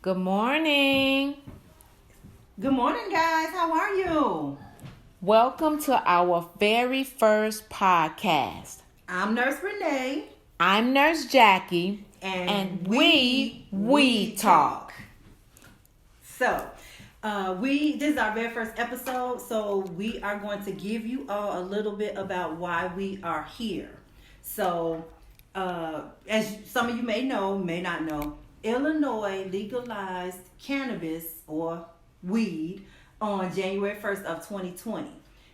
Good morning. Good morning, guys. How are you? Welcome to our very first podcast. I'm Nurse Renee, I'm Nurse Jackie, and and we talk. So, this is our very first episode. So we are going to give you all a little bit about why we are here. So, as some of you may know, may not know, Illinois legalized cannabis or weed on January 1st of 2020.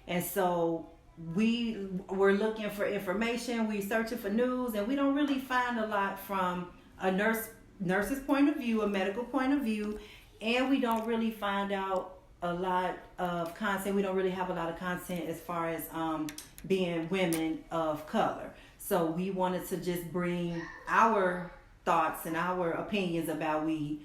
And so we were looking for information, we searching for news, and we don't really find a lot from a nurse's point of view, a medical point of view, and we don't really find out a lot of content. We don't really have a lot of content as far as being women of color. So we wanted to just bring our thoughts and our opinions about weed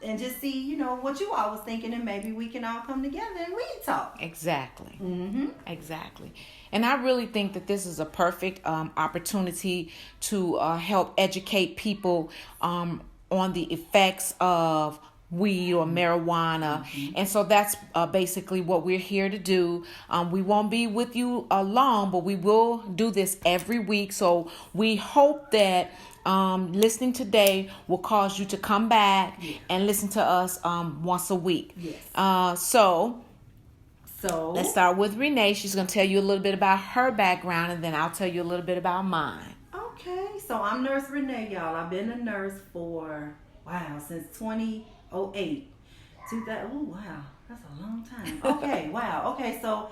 and just see, what you all was thinking, and maybe we can all come together and weed talk. Exactly. Mm-hmm. Exactly. And I really think that this is a perfect opportunity to help educate people on the effects of weed or marijuana. And so that's basically what we're here to do. We won't be with you long, but we will do this every week. So we hope that listening today will cause you to come back and listen to us once a week. Yes. So So let's start with Renee. She's going to tell you a little bit about her background, and then I'll tell you a little bit about mine. Okay, so I'm Nurse Renee, y'all. I've been a nurse for since 2008. Oh wow, that's a long time. Okay, wow. Okay, so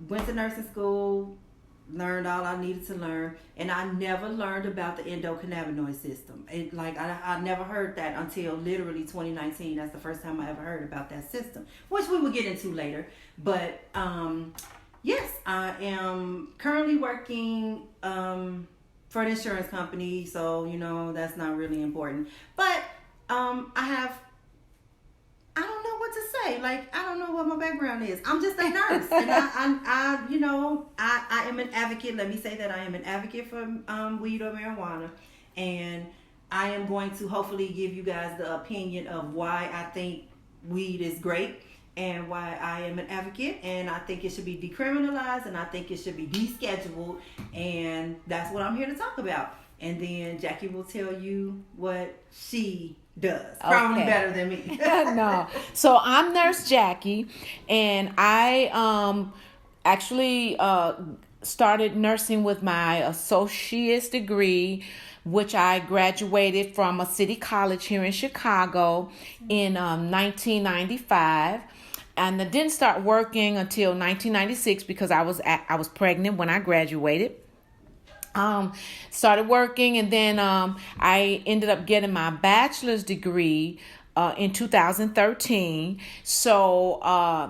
went to nursing school, learned all I needed to learn, and I never learned about the endocannabinoid system. I never heard that until literally 2019. That's the first time I ever heard about that system, which we will get into later. But yes, I am currently working for an insurance company, so that's not really important. But I don't know what to say. I don't know what my background is. I'm just a nurse, and I am an advocate. Let me say that I am an advocate for weed or marijuana, and I am going to hopefully give you guys the opinion of why I think weed is great and why I am an advocate, and I think it should be decriminalized, and I think it should be descheduled, and that's what I'm here to talk about. And then Jackie will tell you what she does. Probably better than me. No. So I'm Nurse Jackie, and I actually started nursing with my associate's degree, which I graduated from a city college here in Chicago in 1995. And I didn't start working until 1996 because I was pregnant when I graduated. Started working, and then I ended up getting my bachelor's degree in 2013. So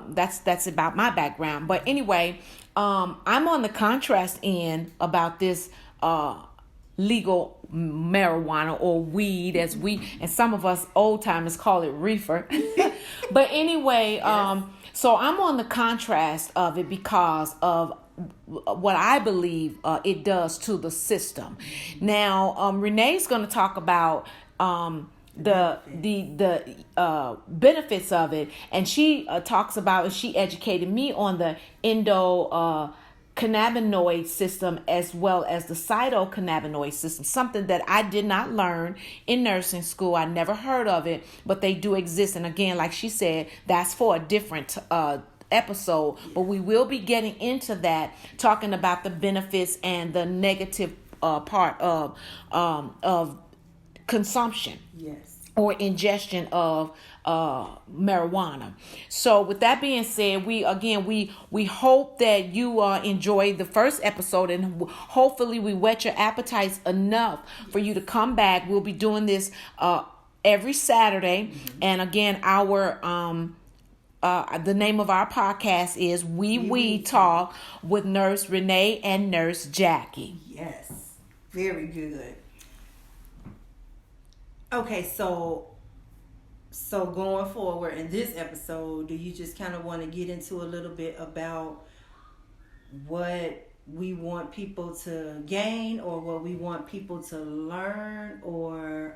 that's about my background. But anyway, I'm on the contrast end about this legal marijuana or weed, as and some of us old timers call it reefer. But anyway, Yes. So I'm on the contrast of it because of what I believe it does to the system. Now, Renee's going to talk about the benefits of it, and she talks about, and she educated me on the cannabinoid system as well as the cytocannabinoid system, something that I did not learn in nursing school. I never heard of it, but they do exist. And again, like she said, that's for a different episode, but we will be getting into that, talking about the benefits and the negative part of consumption. Yes. Or ingestion of marijuana. So with that being said, we hope that you enjoyed the first episode, and hopefully we whet your appetites enough for you to come back. We'll be doing this every Saturday. And again, our the name of our podcast is We Talk with Nurse Renee and Nurse Jackie. Yes, very good. Okay, so going forward in this episode, do you just kind of want to get into a little bit about what we want people to gain, or what we want people to learn, or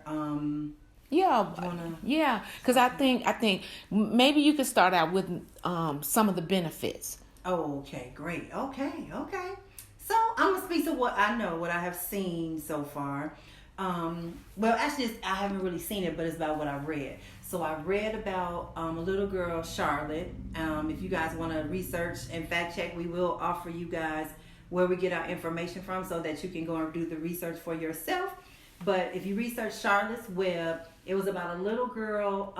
Yeah, Wanna- yeah. Because I think maybe you could start out with some of the benefits. Oh, okay, great. Okay. So I'm gonna speak to what I know, what I have seen so far. Well, actually, I haven't really seen it, but it's about what I read. So I read about a little girl, Charlotte. If you guys want to research and fact check, we will offer you guys where we get our information from so that you can go and do the research for yourself. But if you research Charlotte's Web, it was about a little girl.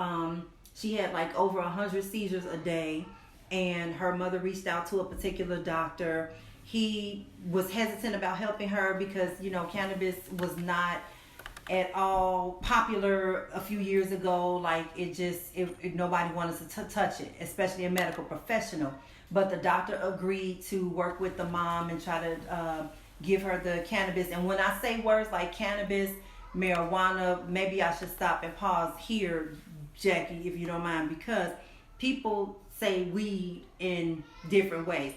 She had like over 100 seizures a day, and her mother reached out to a particular doctor. He was hesitant about helping her because, cannabis was not at all popular a few years ago. Like nobody wanted to touch it, especially a medical professional. But the doctor agreed to work with the mom and try to give her the cannabis. And when I say words like cannabis, marijuana, maybe I should stop and pause here, Jackie, if you don't mind, because people say weed in different ways.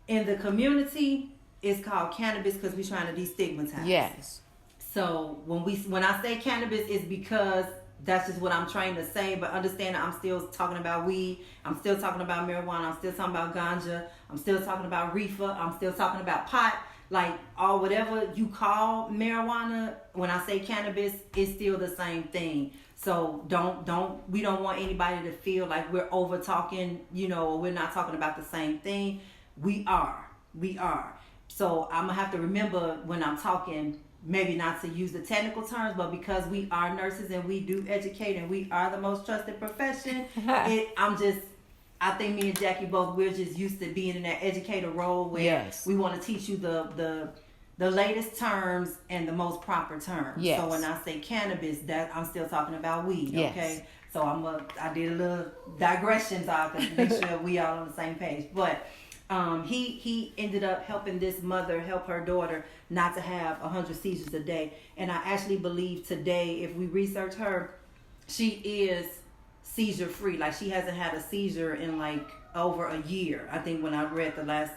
In the community, it's called cannabis because we're trying to destigmatize. Yes. So when I say cannabis, it's because that's just what I'm trying to say. But understand that I'm still talking about weed. I'm still talking about marijuana. I'm still talking about ganja. I'm still talking about reefer. I'm still talking about pot. Like, or whatever you call marijuana, when I say cannabis, it's still the same thing. So we don't want anybody to feel like we're over talking, or we're not talking about the same thing. We are. So I'm gonna have to remember when I'm talking, maybe not to use the technical terms, but because we are nurses and we do educate and we are the most trusted profession, I think me and Jackie both, we're just used to being in that educator role where we want to teach you the latest terms and the most proper terms. Yes. So when I say cannabis, that I'm still talking about weed. Yes. Okay. So I did a little digressions out to make sure we all on the same page. But he ended up helping this mother help her daughter not to have 100 seizures a day. And I actually believe today, if we research her, she is seizure free. Like, she hasn't had a seizure in like over a year. I think when I read the last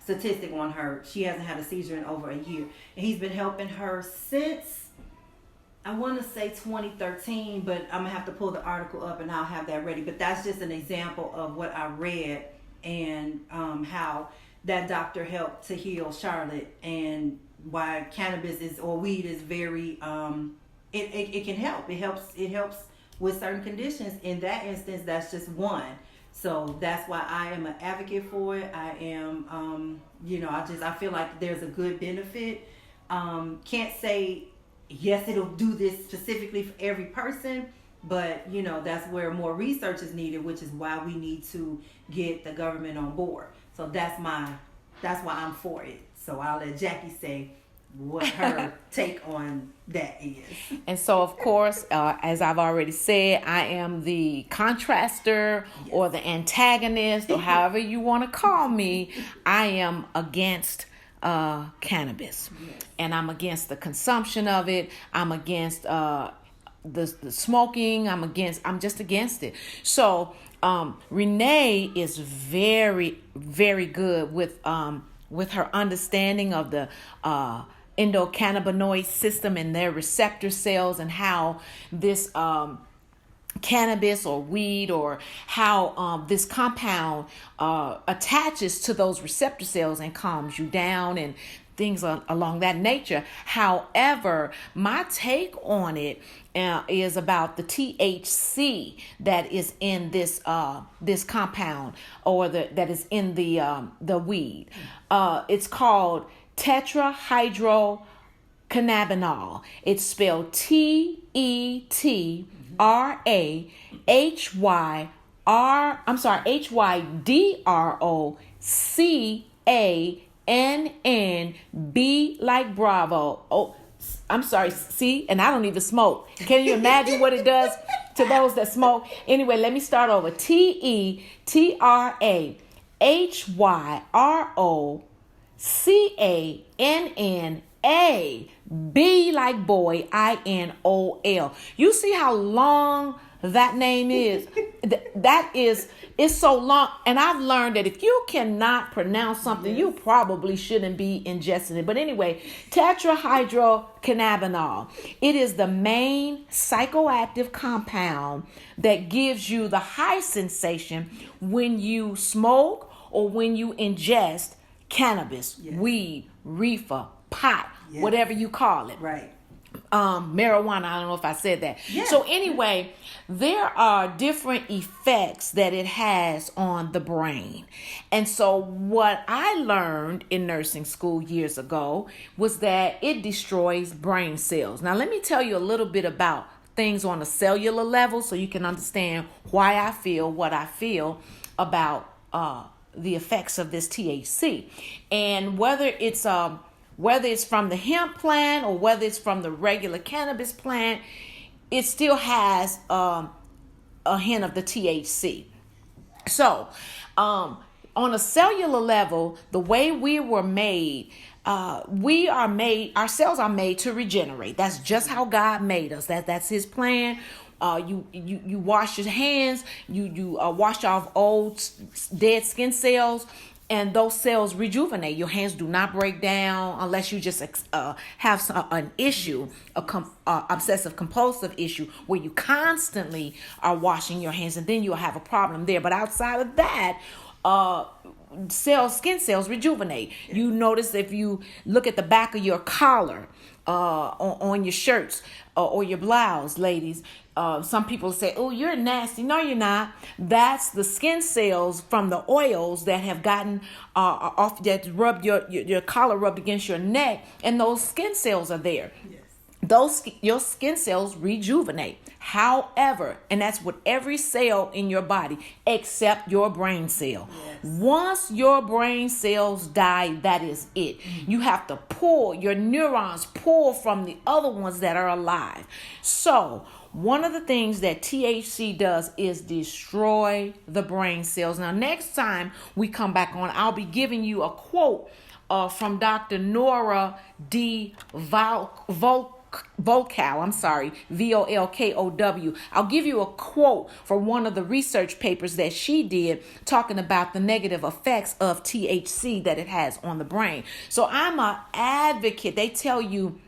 statistic on her, she hasn't had a seizure in over a year. And he's been helping her since, I want to say 2013, but I'm gonna have to pull the article up and I'll have that ready. But that's just an example of what I read and how that doctor helped to heal Charlotte, and why cannabis or weed is very it can help. It helps with certain conditions. In that instance, that's just one. So that's why I am an advocate for it. I am I feel like there's a good benefit. Can't say yes, it'll do this specifically for every person, but that's where more research is needed, which is why we need to get the government on board. So that's why I'm for it. So I'll let Jackie say what her take on that is. And so, of course, as I've already said, I am the contraster or the antagonist, or however you want to call me. I am against cannabis, and I'm against the consumption of it. I'm against the smoking. I'm just against it. So Renee is very, very good with her understanding of the endocannabinoid system and their receptor cells, and how this cannabis or weed, or how this compound attaches to those receptor cells and calms you down and things along that nature. However, my take on it is about the THC that is in this compound, or that is in the weed. It's called tetrahydrocannabinol. It's spelled HYDROCANNB like Bravo. Oh, I'm sorry. See, and I don't even smoke. Can you imagine what it does to those that smoke? Anyway, let me start over. TETRAHYDROCANNAB like boy, INOL. You see how long that name is? that is, it's so long. And I've learned that if you cannot pronounce something, you probably shouldn't be ingesting it. But anyway, tetrahydrocannabinol. It is the main psychoactive compound that gives you the high sensation when you smoke or when you ingest cannabis, weed, reefer, pot, whatever you call it. Right. Marijuana, I don't know if I said that. Yes. So anyway, there are different effects that it has on the brain. And so what I learned in nursing school years ago was that it destroys brain cells. Now let me tell you a little bit about things on a cellular level so you can understand why I feel what I feel about the effects of this THC. And whether it's from the hemp plant or whether it's from the regular cannabis plant, it still has a hint of the THC. So, on a cellular level, the way we were made, our cells are made to regenerate. That's just how God made us. That's His plan. You wash your hands, you wash off old dead skin cells, and those cells rejuvenate. Your hands do not break down unless you just have an issue, obsessive compulsive issue where you constantly are washing your hands, and then you'll have a problem there. But outside of that, skin cells rejuvenate. You notice if you look at the back of your collar, on your shirts or your blouse, ladies, some people say, oh, you're nasty. No, you're not. That's the skin cells from the oils that have gotten off, that rubbed your collar rubbed against your neck, and those skin cells are there. Yes. Your skin cells rejuvenate. However, and that's with every cell in your body except your brain cell. Yes. Once your brain cells die, that is it. Mm-hmm. You have to your neurons pull from the other ones that are alive. So one of the things that THC does is destroy the brain cells. Now, next time we come back on, I'll be giving you a quote from Dr. Nora D. Volkow. Volkow. I'll give you a quote from one of the research papers that she did talking about the negative effects of THC that it has on the brain. So I'm an advocate. They tell you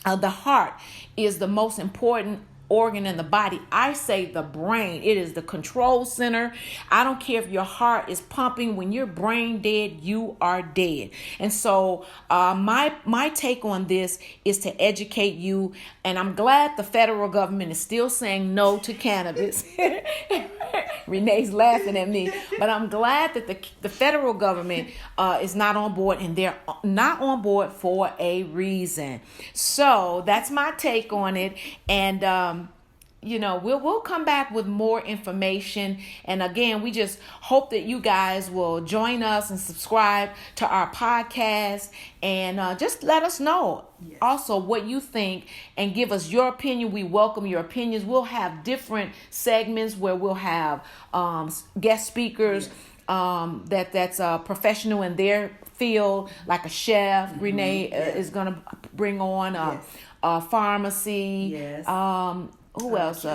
the heart is the most important organ in the body. I say the brain. It is the control center. I don't care if your heart is pumping. When you're brain dead, you are dead. And so my take on this is to educate you. And I'm glad the federal government is still saying no to cannabis. Renee's laughing at me. But I'm glad that the federal government is not on board, and they're not on board for a reason. So that's my take on it. And we'll come back with more information. And again, we just hope that you guys will join us and subscribe to our podcast, and just let us know also what you think and give us your opinion. We welcome your opinions. We'll have different segments where we'll have guest speakers that's professional in their field, like a chef. Mm-hmm. Renee is going to bring on a pharmacy. Yes. Who else?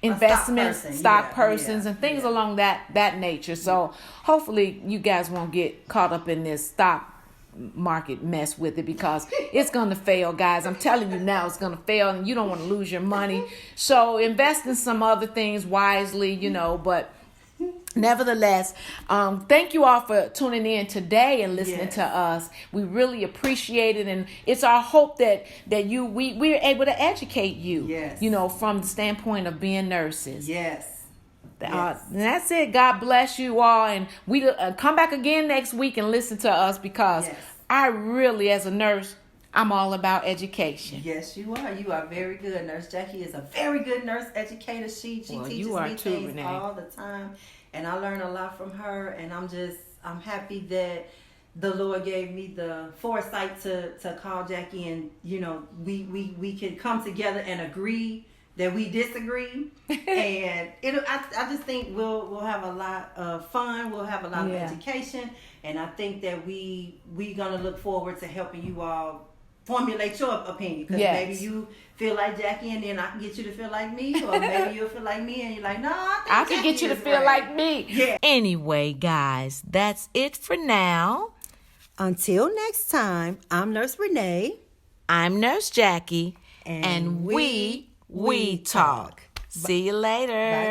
Investments, stock persons, and things along that nature. So hopefully you guys won't get caught up in this stock market mess with it, because it's going to fail, guys. I'm telling you now, it's going to fail, and you don't want to lose your money. So invest in some other things wisely, but nevertheless, thank you all for tuning in today and listening to us. We really appreciate it, and it's our hope that we're able to educate you. Yes. From the standpoint of being nurses. Yes. And that's it. God bless you all, and we come back again next week and listen to us, because I really, as a nurse, I'm all about education. Yes, you are. You are very good. Nurse Jackie is a very good nurse educator. She teaches me things Renee. All the time, and I learn a lot from her. And I'm happy that the Lord gave me the foresight to call Jackie, and we can come together and agree that we disagree. And I just think we'll have a lot of fun. We'll have a lot of education, and I think that we gonna look forward to helping you all formulate your opinion. Because Yes. maybe you feel like Jackie, and then I can get you to feel like me, or maybe you'll feel like me, and you're like, no, I can get you to feel like me. Yeah. Anyway, guys, that's it for now. Until next time, I'm Nurse Renee. I'm Nurse Jackie. And we we talk. See you later. Bye.